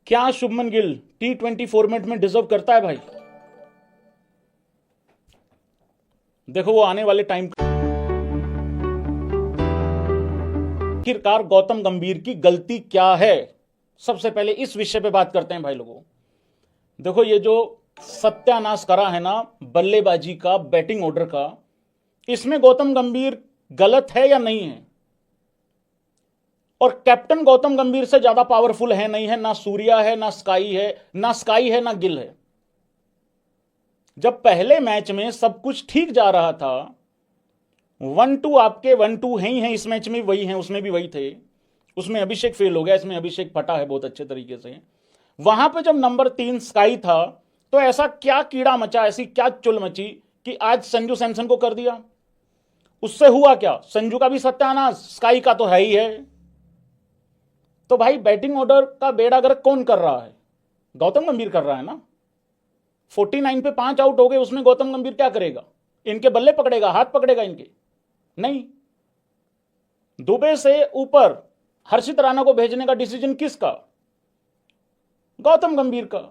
क्या Shubman Gill T20 format में deserve करता है भाई? देखो वो आने वाले टाइम आखिरकार गौतम गंभीर की गलती क्या है, सबसे पहले इस विषय पे बात करते हैं भाई लोगों। देखो ये जो सत्यानाश करा है ना बल्लेबाजी का, बैटिंग ऑर्डर का, इसमें गौतम गंभीर गलत है या नहीं है? और कैप्टन गौतम गंभीर से ज्यादा पावरफुल है नहीं है, ना सूर्या है ना स्काई है ना गिल है। जब पहले मैच में सब कुछ ठीक जा रहा था, 1-2 आपके 1-2 हैं ही हैं, इस मैच में वही हैं, उसमें भी वही थे। उसमें अभिषेक फेल हो गया, इसमें अभिषेक फटा है बहुत अच्छे तरीके से। वहां पे जब नंबर 3 स्काई था तो ऐसा क्या कीड़ा मचा, ऐसी क्या चुल मची कि आज संजू सैमसन को कर दिया। उससे हुआ क्या? संजू का भी सत्यानाश, स्काई का तो है ही है। तो भाई बैटिंग ऑर्डर का बेड़ा गर्क कौन कर रहा है? गौतम गंभीर कर रहा है ना। 49 पे 5 आउट हो गए, उसमें गौतम गंभीर क्या करेगा? इनके बल्ले पकड़ेगा, हाथ पकड़ेगा इनके? नहीं। दुबे से ऊपर हर्षित राणा को भेजने का डिसीजन किसका? गौतम गंभीर का।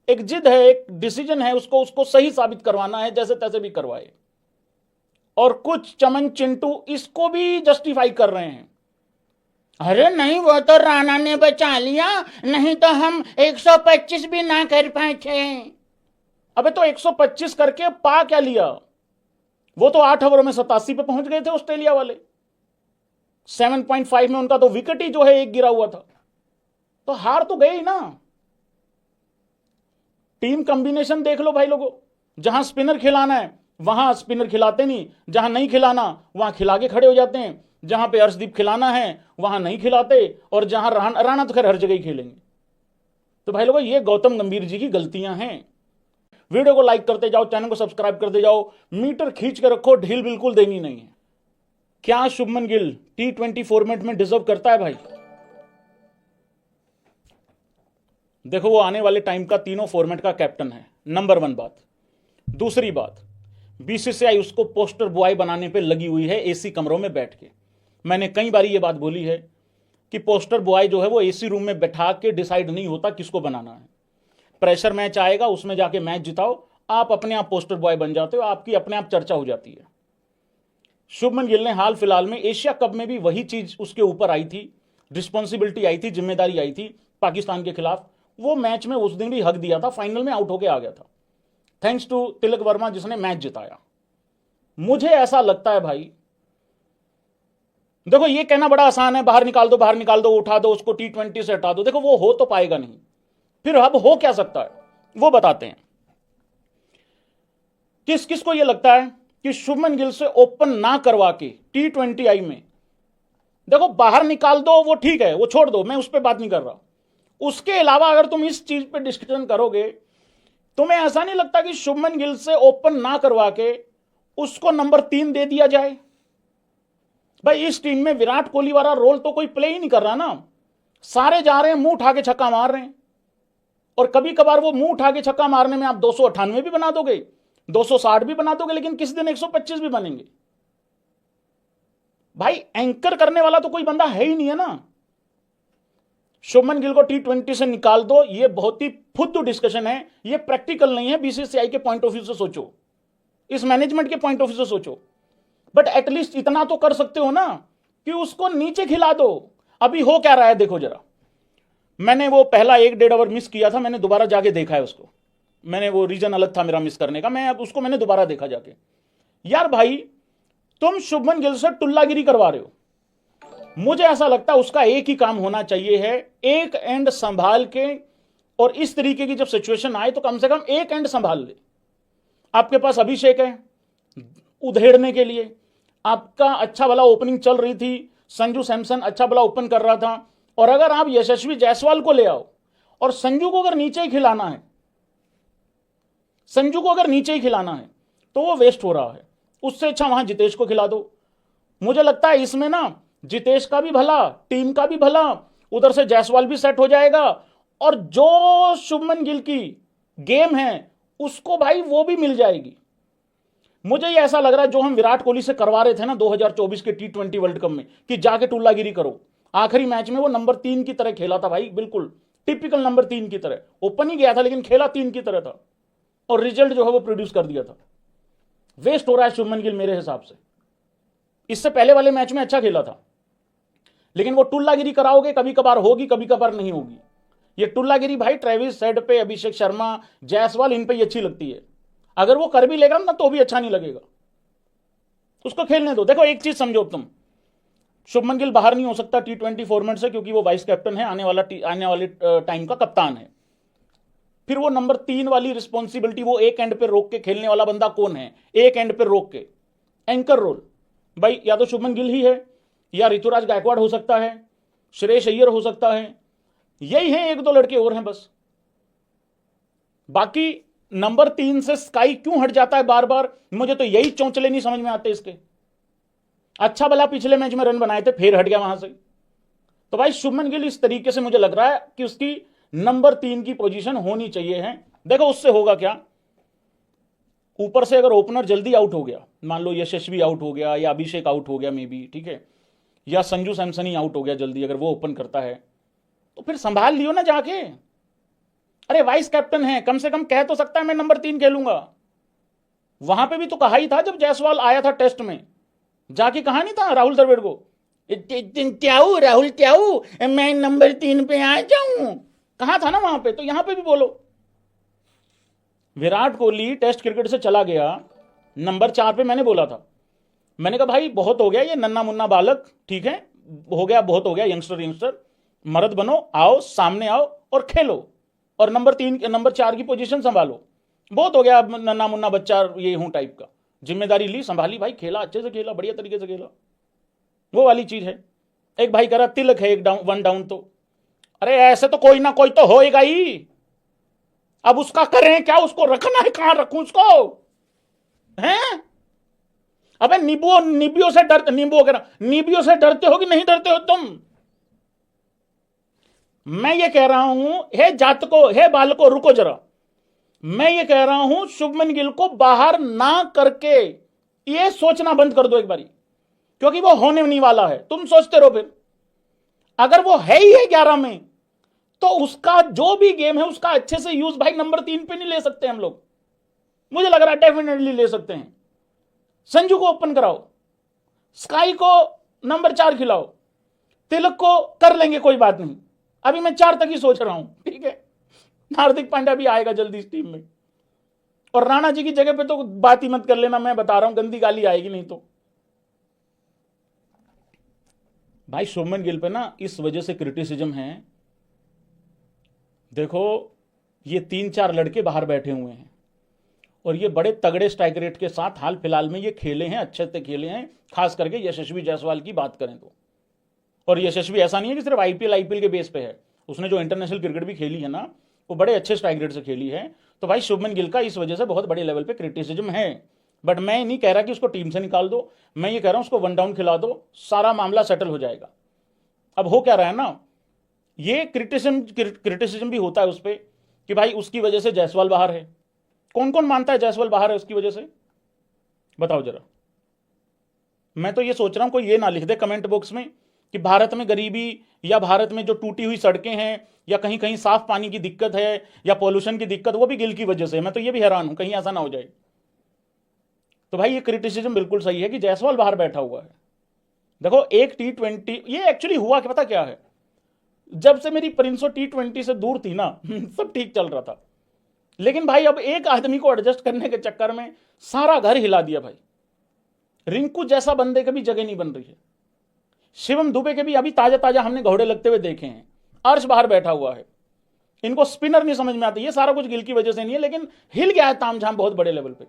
एक जिद है, एक डिसीजन है, उसको सही साबित करवाना है, जैसे तैसे भी करवाए। और कुछ चमन चिंटू इसको भी जस्टिफाई कर रहे हैं, अरे नहीं वो तो राणा ने बचा लिया, नहीं तो हम 125 भी ना कर पाए थे। अबे तो 125 करके पा क्या लिया? वो तो 8 ओवरों में 87 पे पहुंच गए थे ऑस्ट्रेलिया वाले। 7.5 में उनका तो विकेट ही जो है एक गिरा हुआ था। तो हार तो गए ही ना। टीम कॉम्बिनेशन देख लो भाई लोगों, जहां स्पिनर खिलाना है वहां स्पिनर खिलाते नहीं, जहां नहीं खिलाना वहां खिला के खड़े हो जाते हैं, जहां पे अर्शदीप खिलाना है वहां नहीं खिलाते, और जहां राणा तो खैर हर जगह ही खेलेंगे। तो भाई लोगों ये गौतम गंभीर जी की गलतियां हैं। वीडियो को लाइक करते जाओ, चैनल को सब्सक्राइब करते जाओ, मीटर खींच के रखो, ढील बिल्कुल देनी नहीं है। क्या शुभमन गिल T20 फॉर्मेट में डिजर्व करता है भाई? देखो वो आने वाले टाइम का तीनों फॉर्मेट का कैप्टन है, नंबर 1 बात। दूसरी बात, बीसीसीआई उसको पोस्टर बॉय बनाने पे लगी हुई है, एसी कमरों में बैठ के। मैंने कई बार ये बात बोली है कि पोस्टर बॉय जो है वो एसी रूम में बैठा के डिसाइड नहीं होता किसको बनाना है। प्रेशर मैच आएगा, उसमें जाके मैच जिताओ, आप अपने आप पोस्टर बॉय बन जाते हो, आपकी अपने आप चर्चा हो जाती है। शुभमन गिल ने हाल फिलहाल में एशिया कप में भी वही चीज उसके ऊपर आई थी, रिस्पॉन्सिबिलिटी आई थी, जिम्मेदारी आई थी पाकिस्तान के खिलाफ। वो मैच में उस दिन भी हक दिया था, फाइनल में आउट होके आ गया था, थैंक्स टू तिलक वर्मा जिसने मैच जिताया। मुझे ऐसा लगता है भाई, देखो ये कहना बड़ा आसान है, बाहर निकाल दो, बाहर निकाल दो, उठा दो उसको, T20 से हटा दो। देखो वो हो तो पाएगा नहीं। फिर अब हो क्या सकता है वो बताते हैं। किस किस को यह लगता है कि शुभमन गिल से ओपन ना करवा के T20 में, देखो बाहर निकाल दो वो ठीक है, वो छोड़ दो, मैं उस पर बात नहीं कर रहा। उसके अलावा अगर तुम इस चीज पे डिस्कशन करोगे, तुम्हें ऐसा नहीं लगता कि शुभमन गिल से ओपन ना करवा के उसको नंबर 3 दे दिया जाए? भाई इस टीम में विराट कोहली वाला रोल तो कोई प्ले ही नहीं कर रहा ना। सारे जा रहे हैं मुंह उठा के छक्का मार रहे हैं, और कभी कभार वो मुंह उठा के छक्का मारने में आप 298 भी बना दोगे, 260 भी बना दोगे, लेकिन किसी दिन 125 भी बनेंगे। भाई एंकर करने वाला तो कोई बंदा है ही नहीं है ना। शुभमन गिल को T20 से निकाल दो, ये बहुत ही फुद्दू डिस्कशन है, ये प्रैक्टिकल नहीं है। बीसीसीआई के पॉइंट ऑफ व्यू से सोचो, इस मैनेजमेंट के पॉइंट ऑफ व्यू से सोचो। बट एटलीस्ट इतना तो कर सकते हो ना कि उसको नीचे खिला दो। अभी हो क्या रहा है देखो जरा। मैंने वो पहला 1-1.5 ओवर मिस किया था, मैंने दोबारा जाके देखा है उसको। मैंने वो रीजन अलग था मेरा मिस करने का, मैं उसको मैंने दोबारा देखा जाके। यार भाई तुम शुभमन गिल से टुल्लागिरी करवा रहे हो। मुझे ऐसा लगता है उसका एक ही काम होना चाहिए है, एक एंड संभाल के, और इस तरीके की जब सिचुएशन आए तो कम से कम एक एंड संभाल ले। आपके पास अभिषेक है उधेड़ने के लिए, आपका अच्छा भला ओपनिंग चल रही थी, संजू सैमसन अच्छा भला ओपन कर रहा था, और अगर आप यशस्वी जायसवाल को ले आओ और संजू को अगर नीचे ही खिलाना है, संजू को अगर नीचे ही खिलाना है तो वो वेस्ट हो रहा है। उससे अच्छा वहां जितेश को खिला दो। मुझे लगता है इसमें ना जितेश का भी भला, टीम का भी भला, उधर से जायसवाल भी सेट हो जाएगा, और जो शुभमन गिल की गेम है उसको भाई वो भी मिल जाएगी। मुझे ये ऐसा लग रहा है जो हम विराट कोहली से करवा रहे थे ना 2024 के T20 वर्ल्ड कप में, कि जाके टुल्लागिरी करो, आखिरी मैच में वो नंबर 3 की तरह खेला था भाई, बिल्कुल टिपिकल नंबर 3 की तरह ओपन ही गया था लेकिन खेला 3 की तरह था और रिजल्ट जो है वो प्रोड्यूस कर दिया था। वेस्ट हो रहा है शुभमन गिल मेरे हिसाब से। इससे पहले वाले मैच में अच्छा खेला था लेकिन वो टुल्लागिरी कराओगे, कभी कभार होगी कभी कभार नहीं होगी। ये टुल्लागिरी भाई ट्रेविस हेड पे, अभिषेक शर्मा, जायसवाल, इन पे ही अच्छी लगती है। अगर वो कर भी लेगा ना तो भी अच्छा नहीं लगेगा, उसको खेलने दो। देखो एक चीज समझो तुम, शुभमन गिल बाहर नहीं हो सकता T20 फॉर्मेट से क्योंकि वो वाइस कैप्टन है, आने वाले टाइम का कप्तान है। फिर वो नंबर 3 वाली रिस्पॉन्सिबिलिटी, वो एक एंड पे रोक के खेलने वाला बंदा कौन है? एक एंड पे रोक के एंकर रोल भाई या तो शुभमन गिल ही है या ऋतुराज गायकवाड़ हो सकता है, श्रेयस अय्यर हो सकता है, यही है, एक दो लड़के और हैं बस। बाकी नंबर 3 से स्काई क्यों हट जाता है बार बार, मुझे तो यही चौंचले नहीं समझ में आते इसके। अच्छा भला पिछले मैच में रन बनाए थे, फिर हट गया वहां से। तो भाई शुभमन गिल इस तरीके से मुझे लग रहा है कि उसकी नंबर 3 की पोजीशन होनी चाहिए है। देखो उससे होगा क्या, ऊपर से अगर ओपनर जल्दी आउट हो गया, मान लो यशस्वी आउट हो गया या अभिषेक आउट हो गया मे बी, ठीक है, या संजू सैमसन ही आउट हो गया जल्दी, अगर वो ओपन करता है तो फिर संभाल लियो ना जाके। अरे वाइस कैप्टन है, कम से कम कह तो सकता है मैं नंबर 3 खेलूंगा। वहां पे भी तो कहा ही था जब जायसवाल आया था टेस्ट में, जाके कहा नहीं था राहुल द्रविड़ को, त्याऊ राहुल त्याऊ मैं नंबर 3 पे आ जाऊं, कहा था ना वहां पे। तो यहां पे भी बोलो। विराट कोहली टेस्ट क्रिकेट से चला गया, नंबर 4 पे मैंने बोला था, मैंने कहा भाई बहुत हो गया ये नन्ना मुन्ना बालक, ठीक है, हो गया, बहुत हो गया, यंगस्टर मर्द बनो, आओ सामने आओ और खेलो और नंबर 4 की पोजीशन संभालो। बहुत हो गया अब नन्ना मुन्ना बच्चा ये हूं टाइप का। जिम्मेदारी ली, संभाली भाई, खेला, अच्छे से खेला, बढ़िया तरीके से खेला, वो वाली चीज है। एक भाई कह रहा तिलक है, एक वन डाउन तो, अरे ऐसे तो कोई ना कोई तो होएगा ही। अब उसका करें क्या, उसको रखना है, कहां रखूं उसको हैं? अबे नींबुओं से डरते हो कि नहीं डरते हो तुम? मैं ये कह रहा हूं, हे जातको, हे बालको, रुको जरा, मैं ये कह रहा हूं शुभमन गिल को बाहर ना करके ये सोचना बंद कर दो एक बारी, क्योंकि वो होने नहीं वाला है। तुम सोचते रहो फिर, अगर वो है ही है 11 में तो उसका जो भी गेम है उसका अच्छे से यूज भाई नंबर 3 पे नहीं ले सकते हम लोग। मुझे लग रहा है डेफिनेटली ले सकते हैं। संजू को ओपन कराओ, स्काई को नंबर 4 खिलाओ, तिलक को कर लेंगे, कोई बात नहीं, अभी मैं 4 तक ही सोच रहा हूं, ठीक है। हार्दिक पांड्या भी आएगा जल्दी इस टीम में, और राणा जी की जगह पे तो बात ही मत कर लेना, मैं बता रहा हूं, गंदी गाली आएगी नहीं तो। भाई शुभमन गिल पे ना इस वजह से क्रिटिसिज्म है, देखो ये 3-4 लड़के बाहर बैठे हुए हैं और ये बड़े तगड़े स्ट्राइक रेट के साथ हाल फिलहाल में ये खेले हैं, अच्छे से खेले हैं, खास करके यशस्वी जायसवाल की बात करें तो। और यशस्वी ऐसा नहीं है कि सिर्फ आईपीएल के बेस पे है, उसने जो इंटरनेशनल क्रिकेट भी खेली है ना वो बड़े अच्छे स्ट्राइक रेट से खेली है। तो भाई शुभमन गिल का इस वजह से बहुत बड़े लेवल पे क्रिटिसिज्म है, बट मैं नहीं कह रहा कि उसको टीम से निकाल दो, मैं ये कह रहा हूं उसको वन डाउन खिला दो, सारा मामला सेटल हो जाएगा। अब हो क्या रहा है ना, ये क्रिटिसिज्म भी होता है उस पर कि भाई उसकी वजह से जायसवाल बाहर है। कौन कौन मानता है जायसवाल बाहर है उसकी वजह से, बताओ जरा। मैं तो ये सोच रहा हूं कोई ये ना लिख दे कमेंट बॉक्स में कि भारत में गरीबी या भारत में जो टूटी हुई सड़कें हैं या कहीं कहीं साफ पानी की दिक्कत है या पॉल्यूशन की दिक्कत, वो भी गिल की वजह से है। मैं तो ये भी हैरान हूं, कहीं ऐसा ना हो जाए। तो भाई ये क्रिटिसिज्म बिल्कुल सही है कि जायसवाल बाहर बैठा हुआ है। देखो एक T20 ये एक्चुअली हुआ कि पता क्या है, जब से मेरी प्रिंसो T20 से दूर थी ना सब ठीक चल रहा था, लेकिन भाई अब एक आदमी को एडजस्ट करने के चक्कर में सारा घर हिला दिया भाई। रिंकू जैसा बंदे की भी जगह नहीं बन रही है, शिवम दुबे के भी अभी ताजा ताजा हमने घोड़े लगते हुए देखे हैं, अर्श बाहर बैठा हुआ है, इनको स्पिनर नहीं समझ में आते। ये सारा कुछ गिल की वजह से नहीं है, लेकिन हिल गया है तामझाम बहुत बड़े लेवल पे।